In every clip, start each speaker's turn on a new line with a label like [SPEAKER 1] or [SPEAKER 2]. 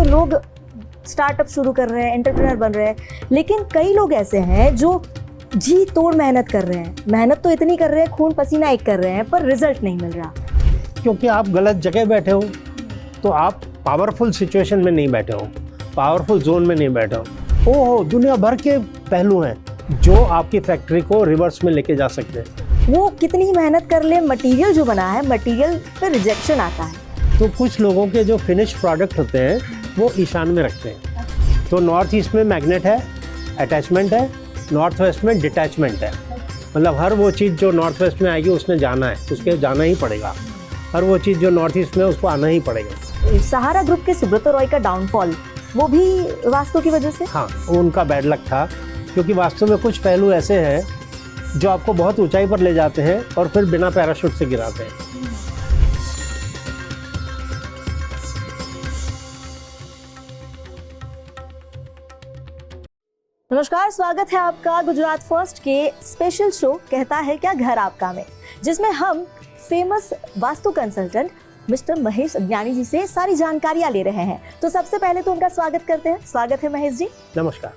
[SPEAKER 1] लोग स्टार्टअप शुरू कर रहे हैं, एंटरप्रेन्योर बन रहे हैं, लेकिन कई लोग ऐसे हैं जो जी तोड़ मेहनत कर रहे हैं, मेहनत तो इतनी कर रहे हैं, खून पसीना एक कर रहे हैं, पर रिजल्ट नहीं मिल रहा।
[SPEAKER 2] क्योंकि आप गलत जगह बैठे हो, तो आप पावरफुल सिचुएशन में नहीं बैठे हो, पावरफुल जोन में नहीं बैठे हो। ओहो, दुनिया भर के पहलू हैं जो आपकी फैक्ट्री को रिवर्स में लेके जा सकते हैं।
[SPEAKER 1] वो कितनी ही मेहनत कर ले, मटेरियल जो बना है, मटेरियल पे रिजेक्शन आता है।
[SPEAKER 2] तो कुछ लोगों के जो फिनिश प्रोडक्ट होते हैं वो ईशान में रखते हैं। तो नॉर्थ ईस्ट में मैग्नेट है, अटैचमेंट है, नॉर्थ वेस्ट में डिटैचमेंट है। मतलब हर वो चीज़ जो नॉर्थ वेस्ट में आएगी उसने जाना है, उसके जाना ही पड़ेगा। हर वो चीज़ जो नॉर्थ ईस्ट में उसको आना ही पड़ेगा।
[SPEAKER 1] सहारा ग्रुप के सुब्रत रॉय का डाउनफॉल वो भी वास्तु की वजह से?
[SPEAKER 2] हाँ, उनका बैड लक था, क्योंकि वास्तव में कुछ पहलू ऐसे हैं जो आपको बहुत ऊंचाई पर ले जाते हैं और फिर बिना पैराशूट से गिराते हैं।
[SPEAKER 1] नमस्कार, स्वागत है आपका गुजरात फर्स्ट के स्पेशल शो कहता है क्या घर आपका में, जिसमें हम famous vastu consultant mister Mahesh अज्ञानी जी से सारी जानकारियां ले रहे हैं। तो सबसे पहले तो उनका स्वागत करते हैं। स्वागत है महेश जी।
[SPEAKER 2] नमस्कार।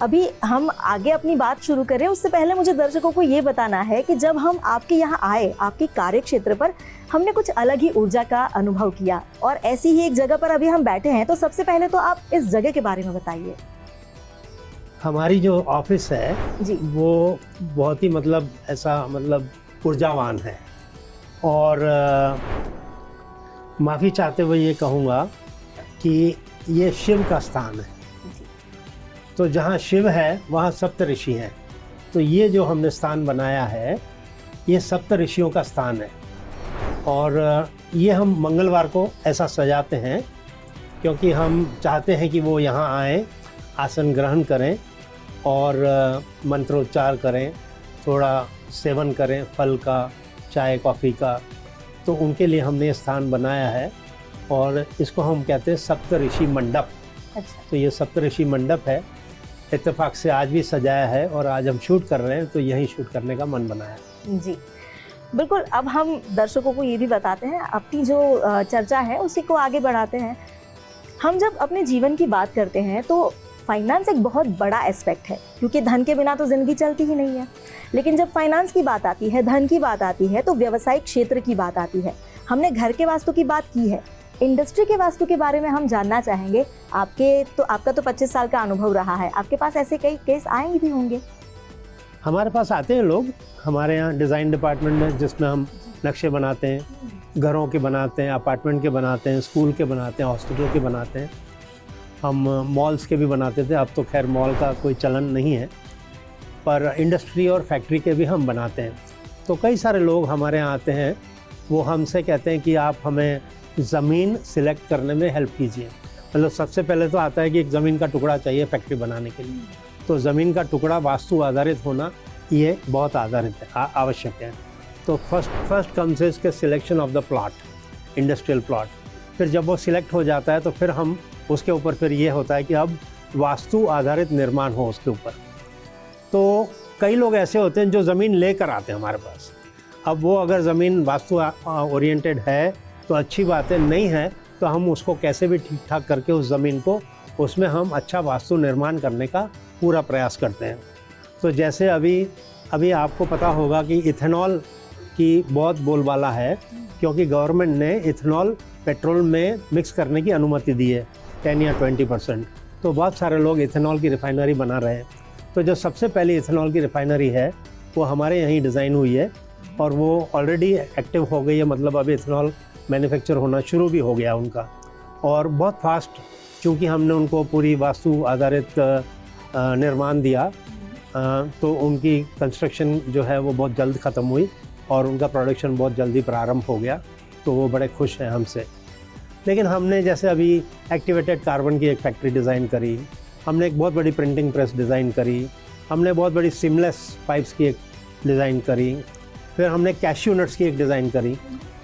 [SPEAKER 1] अभी हम आगे अपनी बात शुरू करें उससे पहले मुझे दर्शकों को ये बताना है कि जब हम आपके यहाँ आए, आपके कार्य क्षेत्र पर, हमने कुछ अलग ही ऊर्जा का अनुभव किया और ऐसी ही एक जगह पर अभी हम बैठे हैं। तो सबसे पहले तो आप इस जगह के बारे में बताइए।
[SPEAKER 2] हमारी जो ऑफिस है
[SPEAKER 1] जी,
[SPEAKER 2] वो बहुत ही ऐसा ऊर्जावान है। और माफ़ी चाहते हुए ये कहूँगा कि ये शिव का स्थान है। तो जहाँ शिव है वहाँ सप्त ऋषि हैं। तो ये जो हमने स्थान बनाया है ये सप्त ऋषियों का स्थान है। और ये हम मंगलवार को ऐसा सजाते हैं क्योंकि हम चाहते हैं कि वो यहाँ आएँ, आसन ग्रहण करें और मंत्रोच्चार करें, थोड़ा सेवन करें फल का, चाय कॉफ़ी का। तो उनके लिए हमने ये स्थान बनाया है और इसको हम कहते हैं सप्त ऋषि मंडप।
[SPEAKER 1] अच्छा।
[SPEAKER 2] तो ये सप्त ऋषि मंडप है, इत्तेफाक से आज भी सजाया है और आज हम शूट कर रहे हैं, तो यहीं शूट करने का मन बनाया है।
[SPEAKER 1] जी बिल्कुल। अब हम दर्शकों को ये भी बताते हैं, अपनी जो चर्चा है उसी को आगे बढ़ाते हैं। हम जब अपने जीवन की बात करते हैं तो फाइनेंस एक बहुत बड़ा एस्पेक्ट है, क्योंकि धन के बिना तो ज़िंदगी चलती ही नहीं है। लेकिन जब फाइनेंस की बात आती है, धन की बात आती है, तो व्यवसायिक क्षेत्र की बात आती है। हमने घर के वास्तु की बात की है, इंडस्ट्री के वास्तु के बारे में हम जानना चाहेंगे। आपका तो 25 साल का अनुभव रहा है, आपके पास ऐसे कई केस आएंगे भी होंगे।
[SPEAKER 2] हमारे पास आते हैं लोग, हमारे यहाँ डिज़ाइन डिपार्टमेंट में, जिसमें हम नक्शे बनाते हैं, घरों के बनाते हैं, अपार्टमेंट के बनाते हैं, स्कूल के बनाते हैं, हॉस्पिटल के बनाते हैं। हम मॉल्स के भी बनाते थे, अब तो खैर मॉल का कोई चलन नहीं है, पर इंडस्ट्री और फैक्ट्री के भी हम बनाते हैं। तो कई सारे लोग हमारे यहाँ आते हैं, वो हमसे कहते हैं कि आप हमें ज़मीन सिलेक्ट करने में हेल्प कीजिए। मतलब सबसे पहले तो आता है कि एक ज़मीन का टुकड़ा चाहिए फैक्ट्री बनाने के लिए। तो ज़मीन का टुकड़ा वास्तु आधारित होना ये बहुत आधारित है, आवश्यक है। तो फर्स्ट कम्स इज के selection of the plot, industrial plot. फिर जब वो सिलेक्ट हो जाता है तो फिर हम उसके ऊपर फिर ये होता है कि अब वास्तु आधारित निर्माण हो उसके ऊपर। तो कई लोग ऐसे होते हैं जो ज़मीन लेकर आते हैं हमारे पास। अब वो अगर ज़मीन वास्तु ओरिएंटेड है तो अच्छी बात है, नहीं है तो हम उसको कैसे भी ठीक ठाक करके उस ज़मीन को, उसमें हम अच्छा वास्तु निर्माण करने का पूरा प्रयास करते हैं। तो जैसे अभी आपको पता होगा कि इथेनॉल की बहुत बोलबाला है, क्योंकि गवर्नमेंट ने इथेनॉल पेट्रोल में मिक्स करने की अनुमति दी है 10 या 20%। तो बहुत सारे लोग इथेनॉल की रिफाइनरी बना रहे हैं। तो जो सबसे पहली इथेनॉल की रिफाइनरी है वो हमारे यहीं डिज़ाइन हुई है और वो ऑलरेडी एक्टिव हो गई है। मतलब अभी इथेनॉल मैन्युफैक्चर होना शुरू भी हो गया उनका, और बहुत फास्ट, चूँकि हमने उनको पूरी वास्तु आधारित निर्माण दिया, तो उनकी कंस्ट्रक्शन जो है वो बहुत जल्द ख़त्म हुई और उनका प्रोडक्शन बहुत जल्दी प्रारंभ हो गया। तो वो बड़े खुश हैं हमसे। लेकिन हमने जैसे अभी एक्टिवेटेड कार्बन की एक फैक्ट्री डिज़ाइन करी, हमने एक बहुत बड़ी प्रिंटिंग प्रेस डिज़ाइन करी, हमने बहुत बड़ी सिमलेस पाइप्स की एक डिज़ाइन करी, फिर हमने कैश्यू नट्स की एक डिज़ाइन करी।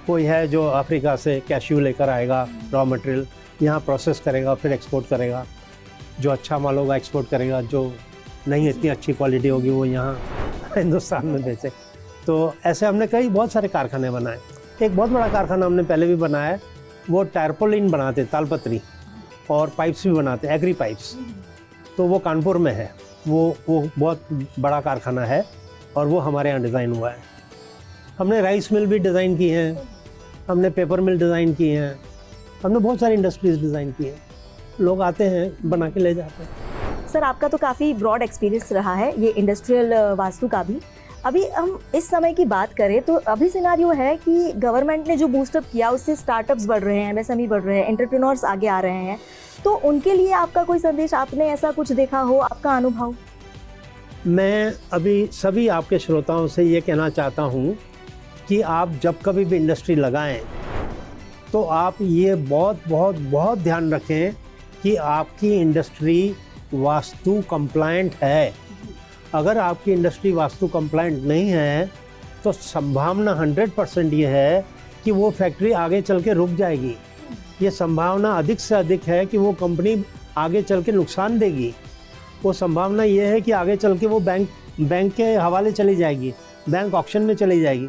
[SPEAKER 2] कोई है जो अफ्रीका से कैश्यू लेकर आएगा, रॉ मटेरियल यहाँ प्रोसेस करेगा, फिर एक्सपोर्ट करेगा। जो अच्छा माल होगा एक्सपोर्ट करेगा, जो नहीं इतनी अच्छी क्वालिटी होगी वो यहाँ हिंदुस्तान में बेचे। तो ऐसे हमने बहुत सारे कारखाने बनाए। एक बहुत बड़ा कारखाना हमने पहले भी बनाया है, वो टारपोलिन बनाते, तालपत्री। और पाइप्स भी बनाते हैं, एग्री पाइप्स। तो वो कानपुर में है, वो बहुत बड़ा कारखाना है और वो हमारे यहाँ डिज़ाइन हुआ है। हमने राइस मिल भी डिज़ाइन की हैं, हमने पेपर मिल डिज़ाइन की हैं, हमने बहुत सारी इंडस्ट्रीज़ डिज़ाइन की हैं। लोग आते हैं, बना के ले जाते हैं।
[SPEAKER 1] सर, आपका तो काफ़ी ब्रॉड एक्सपीरियंस रहा है ये इंडस्ट्रियल वास्तु का भी। अभी हम इस समय की बात करें तो अभी सिनारियो है कि गवर्नमेंट ने जो बूस्टअप किया उससे स्टार्टअप्स बढ़ रहे हैं, एमएसएमई बढ़ रहे हैं, एंटरप्रेन्योर्स आगे आ रहे हैं, तो उनके लिए आपका कोई संदेश, आपने ऐसा कुछ देखा हो, आपका अनुभव?
[SPEAKER 2] मैं अभी सभी आपके श्रोताओं से ये कहना चाहता हूँ कि आप जब कभी भी इंडस्ट्री लगाएं तो आप ये बहुत बहुत बहुत ध्यान रखें कि आपकी इंडस्ट्री वास्तु कंप्लायंट है। अगर आपकी इंडस्ट्री वास्तु कंप्लायंट नहीं है तो संभावना 100% ये है कि वो फैक्ट्री आगे चल के रुक जाएगी। ये संभावना अधिक से अधिक है कि वो कंपनी आगे चल के नुकसान देगी। वो संभावना ये है कि आगे चल के वो बैंक के हवाले चली जाएगी, बैंक ऑक्शन में चली जाएगी।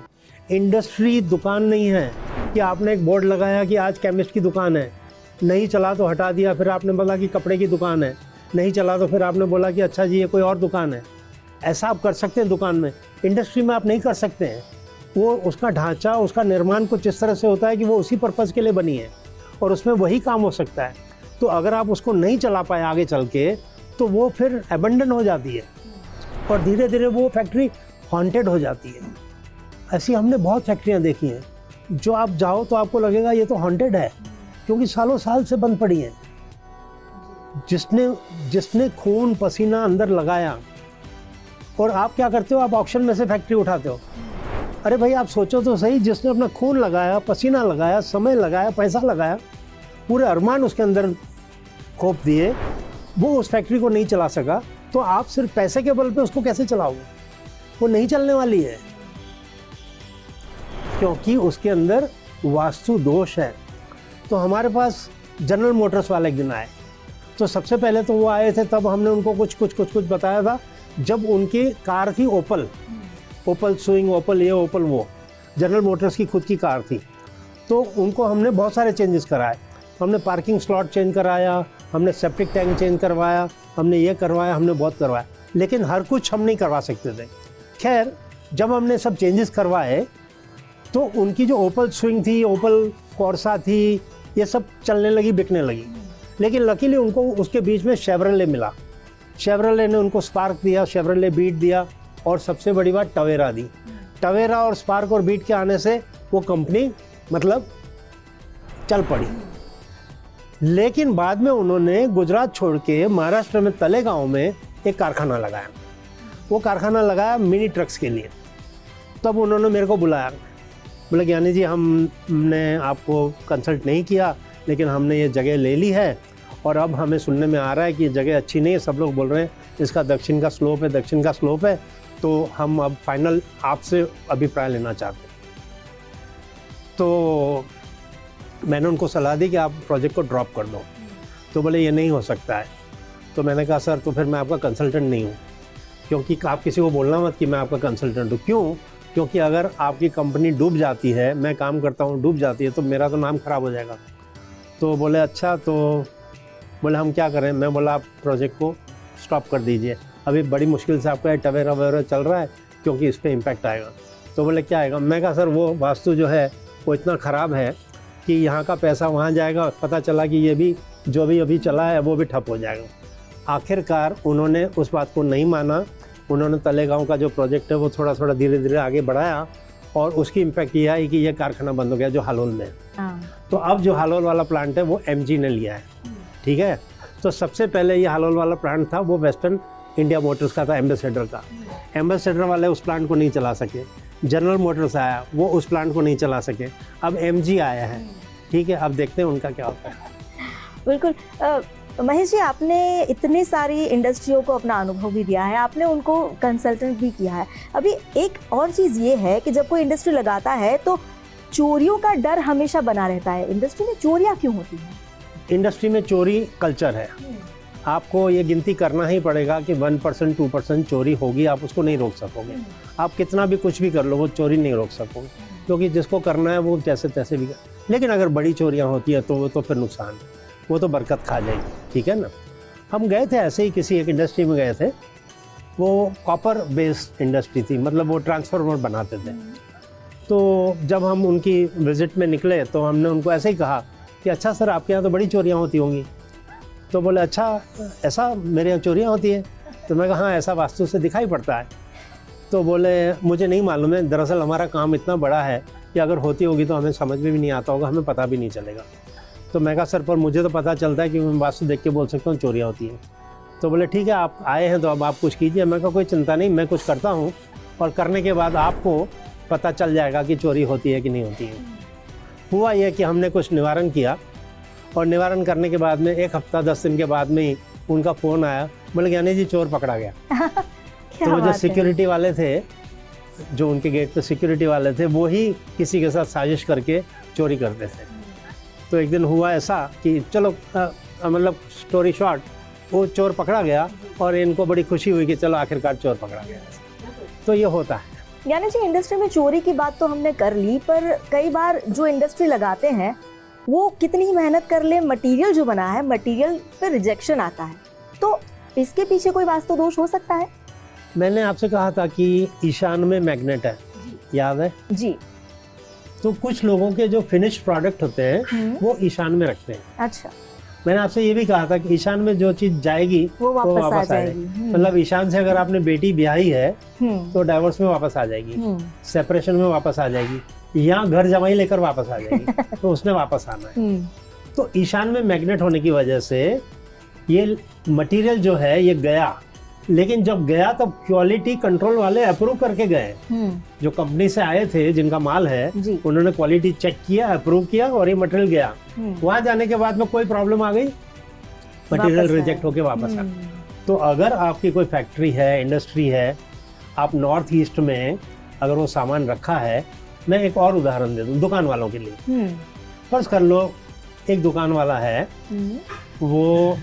[SPEAKER 2] इंडस्ट्री दुकान नहीं है कि आपने एक बोर्ड लगाया कि आज केमिस्ट की दुकान है, नहीं चला तो हटा दिया, फिर आपने बोला कि कपड़े की दुकान है, नहीं चला तो फिर आपने बोला कि अच्छा जी ये कोई और दुकान है। ऐसा आप कर सकते हैं दुकान में, इंडस्ट्री में आप नहीं कर सकते हैं। वो उसका ढांचा, उसका निर्माण कुछ इस तरह से होता है कि वो उसी पर्पज़ के लिए बनी है और उसमें वही काम हो सकता है। तो अगर आप उसको नहीं चला पाए आगे चल के तो वो फिर अबंडन हो जाती है और धीरे धीरे वो फैक्ट्री हॉन्टेड हो जाती है। ऐसी हमने बहुत फैक्ट्रियाँ देखी हैं जो आप जाओ तो आपको लगेगा ये तो हॉन्टेड है, क्योंकि सालों साल से बंद पड़ी हैं। जिसने खून पसीना अंदर लगाया, और आप क्या करते हो, आप ऑक्शन में से फैक्ट्री उठाते हो। अरे भाई आप सोचो तो सही, जिसने अपना खून लगाया, पसीना लगाया, समय लगाया, पैसा लगाया, पूरे अरमान उसके अंदर खोप दिए, वो उस फैक्ट्री को नहीं चला सका, तो आप सिर्फ पैसे के बल पे उसको कैसे चलाओगे? वो नहीं चलने वाली है, क्योंकि उसके अंदर वास्तु दोष है। तो हमारे पास जनरल मोटर्स वाले एक दिन आए, तो सबसे पहले तो वो आए थे, तब हमने उनको कुछ बताया था। जब उनकी कार थी ओपल स्विंग, ओपल ये, ओपल वो, जनरल मोटर्स की खुद की कार थी, तो उनको हमने बहुत सारे चेंजेस कराए। हमने पार्किंग स्लॉट चेंज कराया, हमने सेप्टिक टैंक चेंज करवाया, हमने ये करवाया, हमने बहुत करवाया, लेकिन हर कुछ हम नहीं करवा सकते थे। खैर, जब हमने सब चेंजेस करवाए तो उनकी जो ओपल स्विंग थी, ओपल कॉर्सा थी, ये सब चलने लगी, बिकने लगी। लेकिन लकीली उनको उसके बीच में शेवरले मिला। शेवरले ने उनको स्पार्क दिया, शेवरले बीट दिया, और सबसे बड़ी बात टवेरा दी। टवेरा और स्पार्क और बीट के आने से वो कंपनी मतलब चल पड़ी। लेकिन बाद में उन्होंने गुजरात छोड़ के महाराष्ट्र में तलेगांव में एक कारखाना लगाया। वो कारखाना लगाया मिनी ट्रक्स के लिए। तब उन्होंने मेरे को बुलाया, बोले ज्ञानी जी हमने आपको कंसल्ट नहीं किया, लेकिन हमने ये जगह ले ली है और अब हमें सुनने में आ रहा है कि ये जगह अच्छी नहीं है, सब लोग बोल रहे हैं इसका दक्षिण का स्लोप है, तो हम अब फाइनल आपसे अभिप्राय लेना चाहते हैं। तो मैंने उनको सलाह दी कि आप प्रोजेक्ट को ड्रॉप कर दो। तो बोले ये नहीं हो सकता है। तो मैंने कहा सर तो फिर मैं आपका कंसल्टेंट नहीं हूँ, क्योंकि आप किसी को बोलना मत कि मैं आपका कंसल्टेंट हूँ। क्यों? क्योंकि अगर आपकी कंपनी डूब जाती है, मैं काम करता हूँ, डूब जाती है, तो मेरा तो नाम ख़राब हो जाएगा। तो बोले अच्छा, तो बोले हम क्या करें? मैं बोला आप प्रोजेक्ट को स्टॉप कर दीजिए, अभी बड़ी मुश्किल से आपका टवेरा वगैरह चल रहा है, क्योंकि इस पर इम्पैक्ट आएगा। तो बोले क्या आएगा? मैं कहा सर वो वास्तु जो है वो इतना ख़राब है कि यहाँ का पैसा वहाँ जाएगा, पता चला कि ये भी जो भी अभी चला है वो भी ठप हो जाएगा। आखिरकार उन्होंने उस बात को नहीं माना। उन्होंने तलेगांव का जो प्रोजेक्ट है वो थोड़ा थोड़ा धीरे धीरे आगे बढ़ाया, और उसकी इम्पैक्ट ये आई कि ये कारखाना बंद हो गया जो हालोल में है। तो अब जो हालोल वाला प्लांट है वो MG ने लिया है, ठीक है। तो सबसे पहले ये हालोल वाला प्लांट था वो वेस्टर्न इंडिया मोटर्स का था, एम्बेसडर का। एम्बेसडर वाले उस प्लांट को नहीं चला सके। जनरल मोटर्स आया, वो उस प्लांट को नहीं चला सके। अब MG आया है, ठीक है। अब देखते हैं उनका क्या होता है।
[SPEAKER 1] बिल्कुल। महेश जी, आपने इतनी सारी इंडस्ट्रियों को अपना अनुभव भी दिया है, आपने उनको कंसल्टेंट भी किया है। अभी एक और चीज़ ये है कि जब कोई इंडस्ट्री लगाता है तो चोरियों का डर हमेशा बना रहता है। इंडस्ट्री में चोरियाँ क्यों होती हैं?
[SPEAKER 2] इंडस्ट्री में चोरी कल्चर है। आपको ये गिनती करना ही पड़ेगा कि 1% 2% चोरी होगी, आप उसको नहीं रोक सकोगे। आप कितना भी कुछ भी कर लो, वो चोरी नहीं रोक सकोगे, क्योंकि जिसको करना है वो जैसे तैसे भी कर। लेकिन अगर बड़ी चोरियाँ होती हैं तो वो तो फिर नुकसान है। वो तो बरकत खा जाएगी, ठीक है ना। हम गए थे ऐसे ही किसी एक इंडस्ट्री में गए थे, वो कॉपर बेस्ड इंडस्ट्री थी, मतलब वो ट्रांसफार्मर बनाते थे। तो जब हम उनकी विज़िट में निकले तो हमने उनको ऐसे ही कहा कि अच्छा सर आपके यहाँ तो बड़ी चोरियाँ होती होंगी। तो बोले अच्छा ऐसा मेरे यहाँ चोरियाँ होती हैं? तो मैं कहा हाँ ऐसा वास्तु से दिखाई पड़ता है। तो बोले मुझे नहीं मालूम है, दरअसल हमारा काम इतना बड़ा है कि अगर होती होगी तो हमें समझ में भी नहीं आता होगा, हमें पता भी नहीं चलेगा। तो मैं कहा सर पर मुझे तो पता चलता है कि मैं वास्तु देख के बोल सकता हूँ चोरियाँ होती हैं। तो बोले ठीक है आप आए हैं तो अब आप कुछ कीजिए। मैं कहा कोई चिंता नहीं, मैं कुछ करता हूँ और करने के बाद आपको पता चल जाएगा कि चोरी होती है कि नहीं होती है। हुआ यह कि हमने कुछ निवारण किया और निवारण करने के बाद में 1 हफ्ता 10 दिन के बाद में ही उनका फ़ोन आया, बोले ज्ञानी जी चोर पकड़ा गया। तो वो जो सिक्योरिटी वाले थे, जो उनके गेट पे सिक्योरिटी वाले थे, वो ही किसी के साथ साजिश करके चोरी करते थे। तो एक दिन हुआ ऐसा कि चलो मतलब स्टोरी शॉर्ट, वो चोर पकड़ा गया और इनको बड़ी खुशी हुई कि चलो आखिरकार चोर पकड़ा गया। तो ये होता है।
[SPEAKER 1] यानी जी इंडस्ट्री में चोरी की बात तो हमने कर ली, पर कई बार जो इंडस्ट्री लगाते हैं वो कितनी ही मेहनत कर ले, मटेरियल जो बना है मटेरियल पे रिजेक्शन आता है, तो इसके पीछे कोई वास्तु दोष हो सकता है?
[SPEAKER 2] मैंने आपसे कहा था कि ईशान में मैग्नेट है, याद है
[SPEAKER 1] जी।
[SPEAKER 2] तो कुछ लोगों के जो फिनिश प्रोडक्ट होते हैं वो ईशान में रखते हैं।
[SPEAKER 1] अच्छा।
[SPEAKER 2] मैंने आपसे ये भी कहा था कि ईशान में जो चीज जाएगी
[SPEAKER 1] वो वापस आ जाएगी।
[SPEAKER 2] मतलब ईशान से अगर आपने बेटी ब्याही है तो डाइवोर्स में वापस आ जाएगी, सेपरेशन में वापस आ जाएगी, या घर जमाई लेकर वापस आ जाएगी तो उसने वापस आना है। तो ईशान में मैग्नेट होने की वजह से ये मटेरियल जो है ये गया, लेकिन जब गया तब क्वालिटी कंट्रोल वाले अप्रूव करके गए। जो कंपनी से आए थे जिनका माल है उन्होंने क्वालिटी चेक किया, अप्रूव किया और ये मटेरियल गया। वहां जाने के बाद में कोई प्रॉब्लम आ गई, मटेरियल रिजेक्ट होके वापस आ गया। तो अगर आपकी कोई फैक्ट्री है, इंडस्ट्री है, आप नॉर्थ ईस्ट में अगर वो सामान रखा है, मैं एक और उदाहरण दे दूं दुकान वालों के लिए। फर्ज कर लो एक दुकान वाला है, वो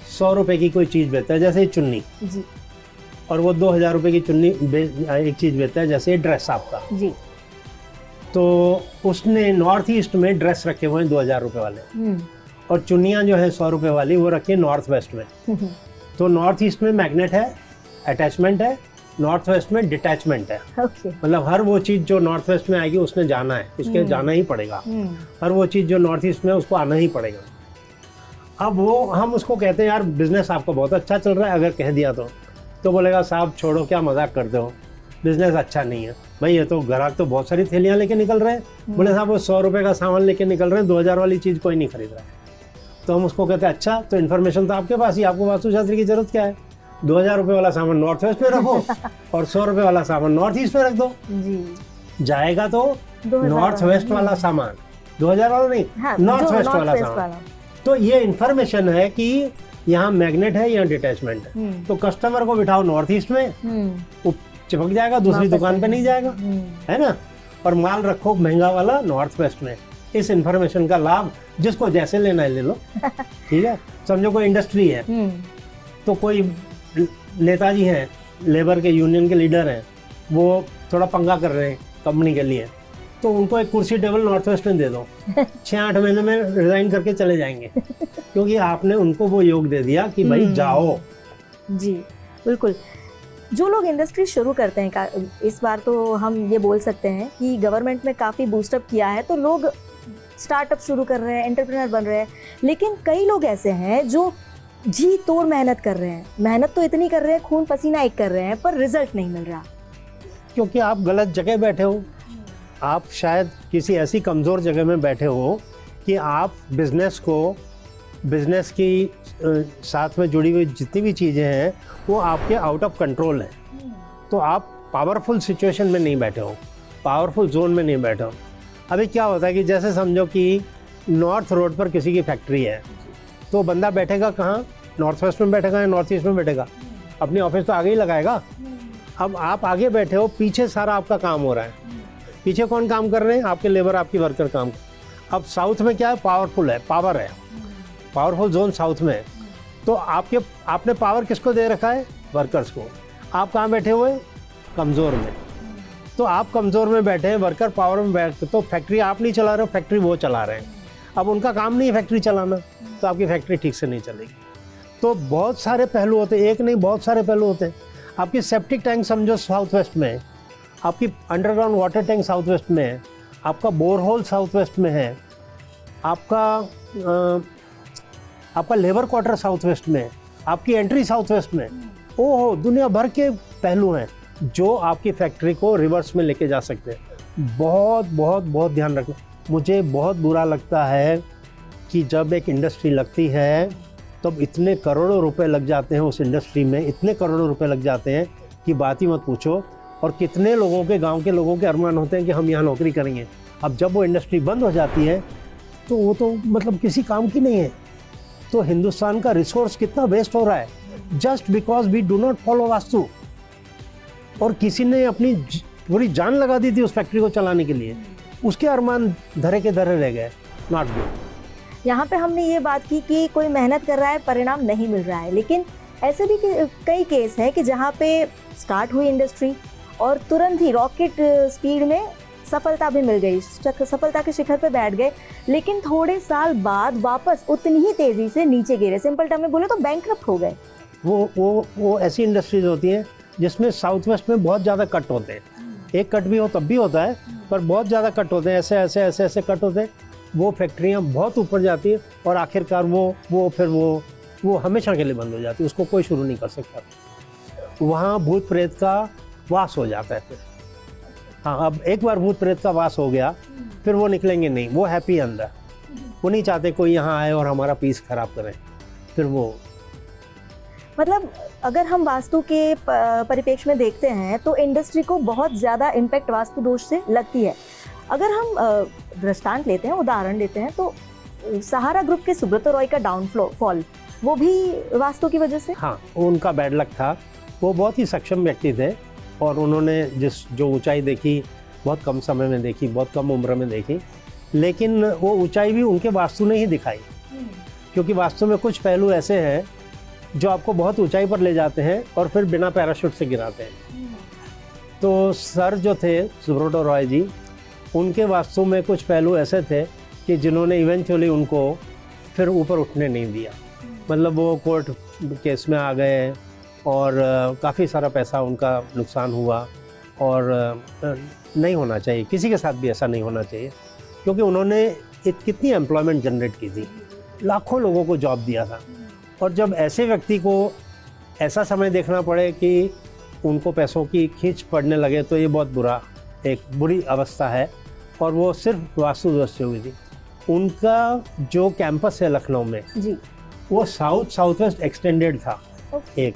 [SPEAKER 2] 100 रुपए की कोई चीज़ बेचता है, जैसे चुन्नी जी, और वो 2000 रुपए की चुन्नी एक चीज़ बेचता है, जैसे ड्रेस आपका जी। तो उसने नॉर्थ ईस्ट में ड्रेस रखे हुए हैं 2000 रुपए वाले, और चुन्नियाँ जो है 100 रुपए वाली वो रखी है नॉर्थ वेस्ट में। तो नॉर्थ ईस्ट में मैग्नेट है, अटैचमेंट है, नॉर्थ वेस्ट में डिटैचमेंट है। मतलब हर वो चीज़ जो नॉर्थ वेस्ट में आएगी उसने जाना है, उसके जाना ही पड़ेगा। हर वो चीज़ जो नॉर्थ ईस्ट में है उसको आना ही पड़ेगा। अब वो हम उसको कहते हैं यार बिजनेस आपका बहुत अच्छा चल रहा है, अगर कह दिया तो बोलेगा साहब छोड़ो क्या मजाक करते हो, बिजनेस अच्छा नहीं है। भाई ये तो ग्राहक तो बहुत सारी थैलियाँ लेके निकल रहे हैं। बोले साहब वो 100 रुपए का सामान लेके निकल रहे हैं, 2000 वाली चीज़ कोई नहीं खरीद रहा है। तो हम उसको कहते हैं अच्छा तो इन्फॉर्मेशन तो आपके पास ही, आपको वास्तुशास्त्री की जरूरत क्या है? 2000 रुपए वाला सामान नॉर्थ वेस्ट में रखो और 100 रुपए वाला सामान नॉर्थ ईस्ट में रख दो जी। जाएगा तो नॉर्थ वेस्ट वाला सामान, 2000 वाला नहीं, नॉर्थ वेस्ट वाला सामान। तो ये इन्फॉर्मेशन है कि यहाँ मैग्नेट है, यहाँ डिटैचमेंट है। तो कस्टमर को बिठाओ नॉर्थ ईस्ट में, वो चिपक जाएगा, दूसरी दुकान पे नहीं जाएगा, है ना। और माल रखो महंगा वाला नॉर्थ वेस्ट में। इस इन्फॉर्मेशन का लाभ जिसको जैसे लेना है ले लो, ठीक है। समझो कोई इंडस्ट्री है, तो कोई नेताजी हैं, लेबर के यूनियन के लीडर हैं, वो थोड़ा पंगा कर रहे हैं कंपनी के लिए, तो उनको एक कुर्सी टेबल नॉर्थ वेस्ट में दे दो, 6-8 महीने में रिजाइन करके चले जाएंगे, क्योंकि आपने उनको वो योग दे दिया कि भाई जाओ
[SPEAKER 1] जी। बिल्कुल। जो लोग इंडस्ट्री शुरू करते हैं, इस बार तो हम ये बोल सकते हैं कि गवर्नमेंट ने काफ़ी बूस्टअप किया है, तो लोग स्टार्टअप शुरू कर रहे हैं, एंटरप्रेन्योर बन रहे हैं, लेकिन कई लोग ऐसे हैं जो जी तोड़ मेहनत कर रहे हैं, मेहनत तो इतनी कर रहे हैं, खून पसीना एक कर रहे हैं, पर रिजल्ट नहीं मिल रहा।
[SPEAKER 2] क्योंकि आप गलत जगह बैठे हो, आप शायद किसी ऐसी कमज़ोर जगह में बैठे हो कि आप बिजनेस की साथ में जुड़ी हुई जितनी भी चीज़ें हैं वो आपके आउट ऑफ कंट्रोल है। तो आप पावरफुल सिचुएशन में नहीं बैठे हो, पावरफुल जोन में नहीं बैठे हो। अभी क्या होता है कि जैसे समझो कि नॉर्थ रोड पर किसी की फैक्ट्री है, तो बंदा बैठेगा कहाँ? नॉर्थ वेस्ट में बैठेगा या नॉर्थ ईस्ट में बैठेगा? अपनी ऑफिस तो आगे ही लगाएगा। अब आप आगे बैठे हो, पीछे सारा आपका काम हो रहा है। पीछे कौन काम कर रहे हैं? आपके लेबर, आपकी वर्कर काम। अब साउथ में क्या है? पावरफुल है, पावर है, पावरफुल जोन साउथ में है। तो आपने पावर किसको दे रखा है? वर्कर्स को। आप कहाँ बैठे हुए? कमज़ोर में। तो आप कमज़ोर में बैठे हैं, वर्कर पावर में बैठे, तो फैक्ट्री आप नहीं चला रहे हो, फैक्ट्री वो चला रहे हैं। अब उनका काम नहीं है फैक्ट्री चलाना, तो आपकी फैक्ट्री ठीक से नहीं चलेगी। तो बहुत सारे पहलू होते हैं, एक नहीं बहुत सारे पहलू होते हैं। आपकी सेप्टिक टैंक समझो साउथ वेस्ट में है, आपकी underground water tank south west में है, आपका बोरहोल साउथ वेस्ट में है, आपका लेबर क्वार्टर साउथ वेस्ट में है, आपकी एंट्री साउथ वेस्ट में। ओहो, दुनिया भर के पहलू हैं जो आपकी फैक्ट्री को रिवर्स में लेके जा सकते हैं। बहुत बहुत बहुत ध्यान रखना। मुझे बहुत बुरा लगता है कि जब एक इंडस्ट्री लगती है तब इतने करोड़ों रुपए लग जाते हैं उस इंडस्ट्री में, इतने करोड़ों रुपए लग जाते हैं कि बात ही मत पूछो। और कितने लोगों के, गांव के लोगों के अरमान होते हैं कि हम यहाँ नौकरी करेंगे। अब जब वो इंडस्ट्री बंद हो जाती है तो वो तो मतलब किसी काम की नहीं है। तो हिंदुस्तान का रिसोर्स कितना वेस्ट हो रहा है just because we do not follow vastu. और किसी ने अपनी पूरी जान लगा दी थी उस फैक्ट्री को चलाने के लिए, उसके अरमान धरे के धरे रह गए। Not good.
[SPEAKER 1] यहाँ पे हमने ये बात की कि कोई मेहनत कर रहा है, परिणाम नहीं मिल रहा है, लेकिन ऐसे भी कई केस हैं कि जहाँ पे स्टार्ट हुई इंडस्ट्री और तुरंत ही रॉकेट स्पीड में सफलता भी मिल गई, सफलता के शिखर पे बैठ गए, लेकिन थोड़े साल बाद वापस उतनी ही तेजी से नीचे गिरे। सिंपल टर्म में बोले तो बैंकरप्ट हो गए।
[SPEAKER 2] वो ऐसी इंडस्ट्रीज होती हैं जिसमें साउथ वेस्ट में बहुत ज़्यादा कट होते हैं। एक कट भी हो तब भी होता है, पर बहुत ज़्यादा कट होते हैं, ऐसे ऐसे ऐसे ऐसे कट होते हैं। वो फैक्ट्रियाँ बहुत ऊपर जाती है और आखिरकार वो हमेशा के लिए बंद हो जाती है, उसको कोई शुरू नहीं कर सकता। वहाँ भूत प्रेत का वास हो जाता है फिर। हाँ, अब एक बार भूत प्रेत का वास हो गया फिर वो निकलेंगे नहीं, वो हैप्पी अंदर, वो नहीं चाहते कोई यहाँ आए और हमारा पीस खराब करे। फिर वो
[SPEAKER 1] मतलब अगर हम वास्तु के परिप्रेक्ष्य में देखते हैं तो इंडस्ट्री को बहुत ज़्यादा इम्पैक्ट वास्तु दोष से लगती है। अगर हम दृष्टांत लेते हैं, उदाहरण लेते हैं, तो सहारा ग्रुप के सुब्रतो रॉय का डाउनफॉल वो भी वास्तु की वजह से।
[SPEAKER 2] हाँ, उनका बैड लक था। वो बहुत ही सक्षम व्यक्ति थे और उन्होंने जो ऊंचाई देखी बहुत कम समय में देखी, बहुत कम उम्र में देखी, लेकिन वो ऊंचाई भी उनके वास्तु ने ही दिखाई। क्योंकि वास्तु में कुछ पहलू ऐसे हैं जो आपको बहुत ऊंचाई पर ले जाते हैं और फिर बिना पैराशूट से गिराते हैं। तो सर जो थे सुब्रतो रॉय जी, उनके वास्तु में कुछ पहलू ऐसे थे कि जिन्होंने इवेंचुअली उनको फिर ऊपर उठने नहीं दिया। मतलब वो कोर्ट केस में आ गए और काफ़ी सारा पैसा उनका नुकसान हुआ। और नहीं होना चाहिए, किसी के साथ भी ऐसा नहीं होना चाहिए, क्योंकि उन्होंने कितनी एम्प्लॉयमेंट जनरेट की थी, लाखों लोगों को जॉब दिया था। और जब ऐसे व्यक्ति को ऐसा समय देखना पड़े कि उनको पैसों की खींच पड़ने लगे तो ये बहुत एक बुरी अवस्था है। और वो सिर्फ वास्तु दोष से हुई थी। उनका जो कैंपस है लखनऊ में
[SPEAKER 1] जी,
[SPEAKER 2] वो साउथ वेस्ट एक्सटेंडेड था, एक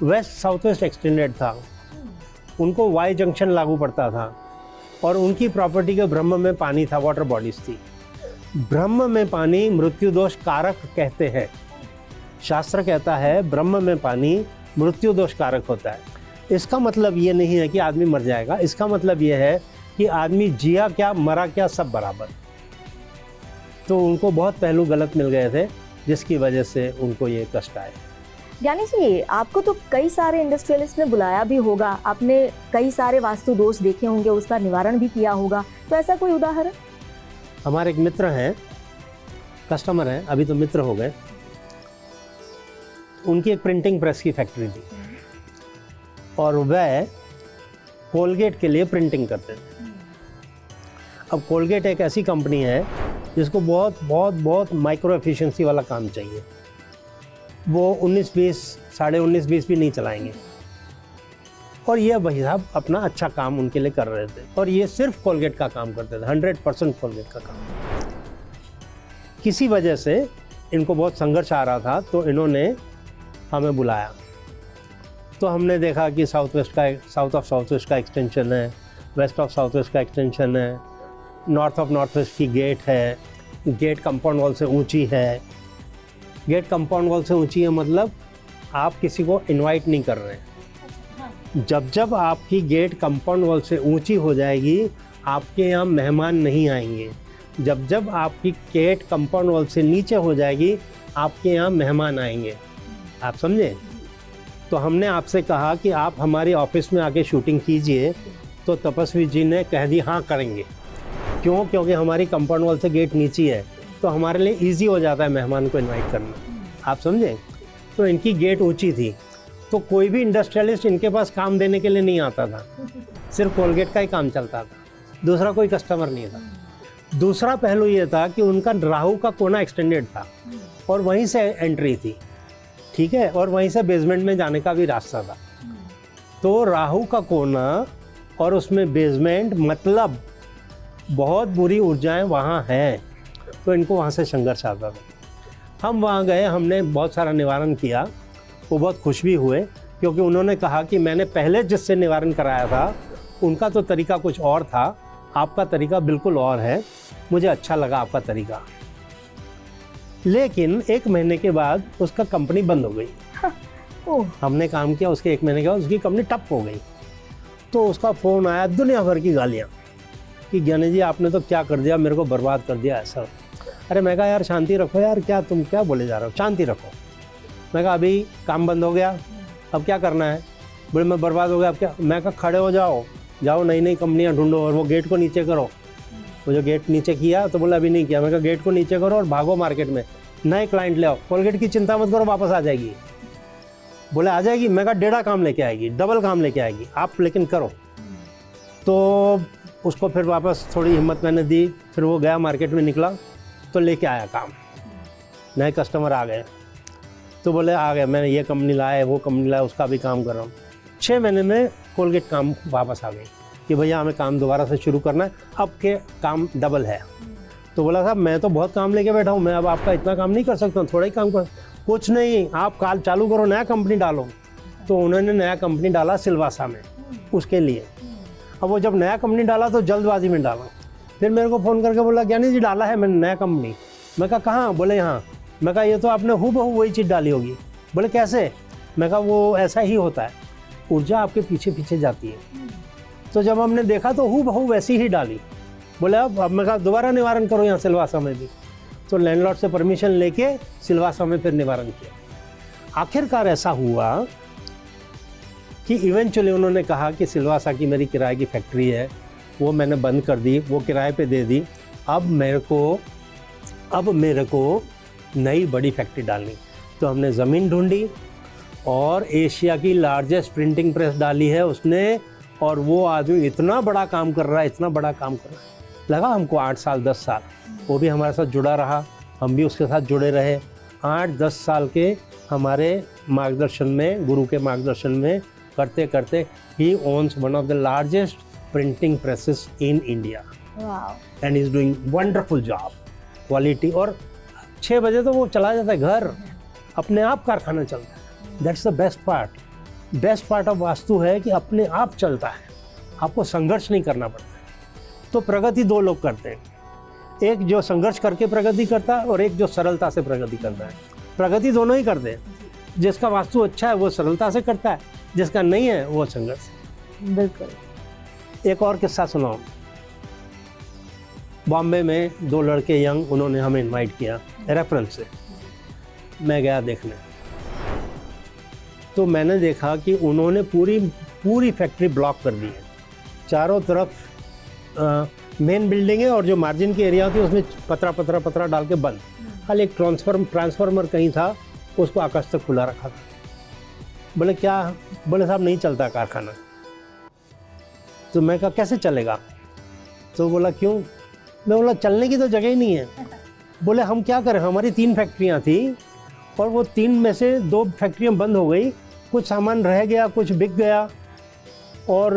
[SPEAKER 2] वेस्ट साउथ वेस्ट एक्सटेंडेड था। उनको वाई जंक्शन लागू पड़ता था और उनकी प्रॉपर्टी के ब्रह्म में पानी था, वाटर बॉडीज थी। ब्रह्म में पानी मृत्यु दोष कारक कहते हैं। शास्त्र कहता है ब्रह्म में पानी मृत्यु दोष कारक होता है। इसका मतलब ये नहीं है कि आदमी मर जाएगा, इसका मतलब ये है कि आदमी जिया क्या मरा क्या सब बराबर। तो उनको बहुत पहलू गलत मिल गए थे जिसकी वजह से उनको ये कष्ट आए।
[SPEAKER 1] ज्ञानी जी, आपको तो कई सारे इंडस्ट्रियलिस्ट ने बुलाया भी होगा, आपने कई सारे वास्तु दोष देखे होंगे, उसका निवारण भी किया होगा, तो ऐसा कोई उदाहरण?
[SPEAKER 2] हमारे एक मित्र हैं, कस्टमर हैं, अभी तो मित्र हो गए। उनकी एक प्रिंटिंग प्रेस की फैक्ट्री थी और वह कोलगेट के लिए प्रिंटिंग करते थे। अब कोलगेट एक ऐसी कंपनी है जिसको बहुत बहुत बहुत माइक्रो एफिशिएंसी वाला काम चाहिए। वो 19-20, 19.5-20 भी नहीं चलाएंगे। और ये भाई साहब अपना अच्छा काम उनके लिए कर रहे थे और ये सिर्फ कोलगेट का काम करते थे, 100% कोलगेट का काम। किसी वजह से इनको बहुत संघर्ष आ रहा था तो इन्होंने हमें बुलाया। तो हमने देखा कि साउथ ऑफ साउथ वेस्ट का एक्सटेंशन है, वेस्ट ऑफ साउथ वेस्ट का एक्सटेंशन है, नॉर्थ ऑफ नॉर्थ वेस्ट की गेट है, गेट कंपाउंड वॉल से ऊंची है। गेट कंपाउंड वॉल से ऊंची है मतलब आप किसी को इनवाइट नहीं कर रहे हैं। जब जब आपकी गेट कंपाउंड वॉल से ऊंची हो जाएगी आपके यहाँ मेहमान नहीं आएंगे। जब जब आपकी गेट कंपाउंड वॉल से नीचे हो जाएगी आपके यहाँ मेहमान आएंगे। आप समझे? तो हमने आपसे कहा कि आप हमारी ऑफिस में आके शूटिंग कीजिए, तो तपस्वी जी ने कह दी हाँ करेंगे। क्यों? क्योंकि हमारी कंपाउंड वॉल से गेट नीची है तो हमारे लिए इजी हो जाता है मेहमान को इनवाइट करना, आप समझे। तो इनकी गेट ऊंची थी, तो कोई भी इंडस्ट्रियलिस्ट इनके पास काम देने के लिए नहीं आता था, सिर्फ कोलगेट का ही काम चलता था, दूसरा कोई कस्टमर नहीं था। दूसरा पहलू ये था कि उनका राहु का कोना एक्सटेंडेड था और वहीं से एंट्री थी, ठीक है, और वहीं से बेसमेंट में जाने का भी रास्ता था। तो राहु का कोना और उसमें बेसमेंट, मतलब बहुत बुरी ऊर्जाएं वहाँ हैं, तो इनको वहाँ से संघर्ष आता था। हम वहाँ गए, हमने बहुत सारा निवारण किया, वो बहुत खुश भी हुए, क्योंकि उन्होंने कहा कि मैंने पहले जिससे निवारण कराया था उनका तो तरीका कुछ और था, आपका तरीका बिल्कुल और है, मुझे अच्छा लगा आपका तरीका। लेकिन 1 महीने के बाद उसका कंपनी बंद हो गई। हमने काम किया, उसके 1 महीने के बाद उसकी कंपनी ठप हो गई। तो उसका फ़ोन आया, दुनिया भर की गालियाँ कि ज्ञानी जी आपने तो क्या कर दिया, मेरे को बर्बाद कर दिया ऐसा। अरे मैं कहा यार शांति रखो यार, क्या तुम क्या बोले जा रहे हो, शांति रखो। मैं कहा अभी काम बंद हो गया, अब क्या करना है। बोले मैं बर्बाद हो गया, अब क्या। मैं कहा खड़े हो जाओ, जाओ नई नई कंपनियां ढूंढो और वो गेट को नीचे करो। वो जो गेट नीचे किया तो बोला अभी नहीं किया। मैं कहा गेट को नीचे करो और भागो मार्केट में, नए क्लाइंट ले आओ, कोलगेट की चिंता मत करो, वापस आ जाएगी। बोले आ जाएगी। मैं कहा 1.5 काम लेके आएगी, डबल काम लेके आएगी, आप लेकिन करो। तो उसको फिर वापस थोड़ी हिम्मत मैंने दी, फिर वो गया मार्केट में, निकला तो लेके आया काम, नए कस्टमर आ गए। तो बोले आ गए, मैंने ये कंपनी लाया, वो कंपनी लाया, उसका भी काम कर रहा हूँ। 6 महीने में कोलगेट काम वापस आ गई कि भैया हमें काम दोबारा से शुरू करना है, अब के काम डबल है। तो बोला साहब मैं तो बहुत काम लेके बैठा हूँ, मैं अब आपका इतना काम नहीं कर सकता हूँ, थोड़ा ही काम कर। कुछ नहीं, आप काल चालू करो, नया कंपनी डालो। तो उन्होंने नया कंपनी डाला सिलवासा में उसके लिए। अब वो जब नया कंपनी डाला तो जल्दबाजी में डाला। फिर मेरे को फ़ोन करके बोला ज्ञानी जी डाला है मैंने नया कंपनी। मैं कहा कहाँ। बोले यहाँ। मैं कहा ये तो आपने हूबहू वही चीज़ डाली होगी। बोले कैसे। मैं कहा वो ऐसा ही होता है, ऊर्जा आपके पीछे पीछे जाती है। तो जब हमने देखा तो हूबहू वैसी ही डाली। बोले अब मैं कहा दोबारा निवारण करो यहाँ सिलवासा में भी। तो लैंडलॉर्ड से परमिशन लेके सिलवासा में फिर निवारण किया। आखिरकार ऐसा हुआ कि इवेंचुअली उन्होंने कहा कि सिलवासा की मेरी किराए की फैक्ट्री है, वो मैंने बंद कर दी, वो किराए पे दे दी। अब मेरे को नई बड़ी फैक्ट्री डालनी। तो हमने ज़मीन ढूंढी और एशिया की लार्जेस्ट प्रिंटिंग प्रेस डाली है उसने। और वो आदमी इतना बड़ा काम कर रहा है, इतना बड़ा काम कर रहा है। लगा हमको 8 साल 10 साल, वो भी हमारे साथ जुड़ा रहा, हम भी उसके साथ जुड़े रहे। 8-10 साल के हमारे मार्गदर्शन में, गुरु के मार्गदर्शन में करते करते ही owns one of the largest printing presses in India and is doing wonderful job, quality. और 6 बजे तो वो चला जाता है घर, अपने आप कारखाना चलता है। That's the best part. Best part of vastu है कि अपने आप चलता है, आपको संघर्ष नहीं करना पड़ता है। तो प्रगति 2 लोग करते हैं, एक जो संघर्ष करके प्रगति करता है और एक जो सरलता से प्रगति करता है। प्रगति दोनों ही करते हैं। जिसका वास्तु अच्छा है वो सरलता से करता है, जिसका नहीं है वो संघर्ष। बिल्कुल। एक और किस्सा सुनाओ। बॉम्बे में 2 लड़के यंग, उन्होंने हमें इनवाइट किया रेफरेंस से। मैं गया देखने, तो मैंने देखा कि उन्होंने पूरी फैक्ट्री ब्लॉक कर दी है। चारों तरफ मेन बिल्डिंग है और जो मार्जिन की एरिया थी उसमें पतरा डाल के बंद। खाली एक ट्रांसफार्मर कहीं था, उसको आकाश तक खुला रखा था। बोले क्या। बोले साहब नहीं चलता कारखाना। तो मैं कहा कैसे चलेगा। तो बोला क्यों। मैं बोला चलने की तो जगह ही नहीं है। बोले हम क्या करें, हमारी 3 फैक्ट्रियाँ थी और वो 3 में से 2 फैक्ट्रियाँ बंद हो गई, कुछ सामान रह गया, कुछ बिक गया और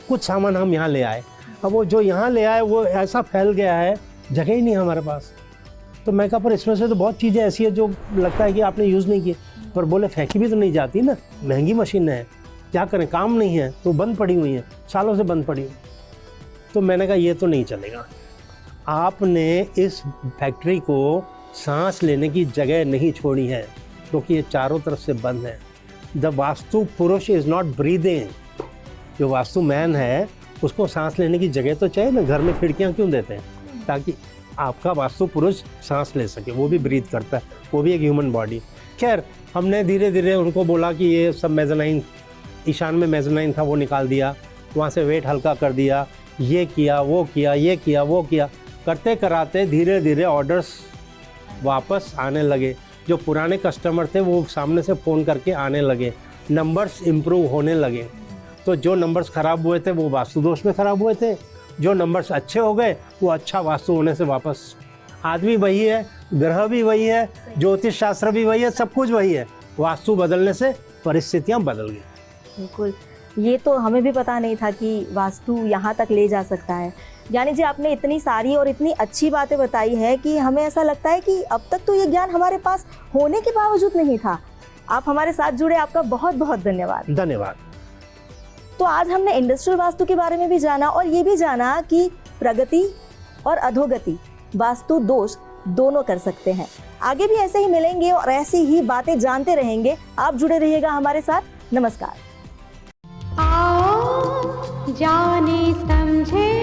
[SPEAKER 2] कुछ सामान हम यहाँ ले आए। अब वो जो यहाँ ले आए वो ऐसा फैल गया है, जगह ही नहीं हमारे पास। तो मैं कहा पर इसमें से तो बहुत चीज़ें ऐसी है जो लगता है कि आपने यूज़ नहीं की। पर बोले फेंकी भी तो नहीं जाती ना, महंगी मशीन है, क्या करें, काम नहीं है, तो बंद पड़ी हुई है, सालों से बंद पड़ी हुई। तो मैंने कहा ये तो नहीं चलेगा, आपने इस फैक्ट्री को सांस लेने की जगह नहीं छोड़ी है, क्योंकि ये चारों तरफ से बंद है। द वास्तु पुरुष इज़ नॉट ब्रीदिंग। जो वास्तु मैन है उसको सांस लेने की जगह तो चाहिए ना। घर में खिड़कियाँ क्यों देते हैं, ताकि आपका वास्तु पुरुष सांस ले सके, वो भी ब्रीथ करता है, वो भी एक ह्यूमन बॉडी। खैर हमने धीरे धीरे उनको बोला कि ये सब मेज़नाइन, ईशान में मेज़नाइन था वो निकाल दिया, वहाँ से वेट हल्का कर दिया, ये किया वो किया, ये किया वो किया। करते कराते धीरे धीरे ऑर्डर्स वापस आने लगे। जो पुराने कस्टमर थे वो सामने से फ़ोन करके आने लगे, नंबर्स इम्प्रूव होने लगे। तो जो नंबर्स ख़राब हुए थे वो वास्तु दोष में ख़राब हुए थे, जो नंबर्स अच्छे हो गए वो अच्छा वास्तु होने से वापस। आदमी वही है, ग्रह भी वही है, ज्योतिष शास्त्र भी वही है, सब कुछ वही है। वास्तु बदलने से परिस्थितियाँ बदल गई।
[SPEAKER 1] बिल्कुल, ये तो हमें भी पता नहीं था कि वास्तु यहाँ तक ले जा सकता है। यानी जी आपने इतनी सारी और इतनी अच्छी बातें बताई है कि हमें ऐसा लगता है कि अब तक तो ये ज्ञान हमारे पास होने के बावजूद नहीं था। आप हमारे साथ जुड़े, आपका बहुत बहुत धन्यवाद।
[SPEAKER 2] धन्यवाद।
[SPEAKER 1] तो आज हमने इंडस्ट्रियल वास्तु के बारे में भी जाना और ये भी जाना कि प्रगति और अधोगति वास्तु दोष दोनों कर सकते हैं। आगे भी ऐसे ही मिलेंगे और ऐसी ही बातें जानते रहेंगे। आप जुड़े रहिएगा हमारे साथ। नमस्कार।
[SPEAKER 3] आओ जाने समझे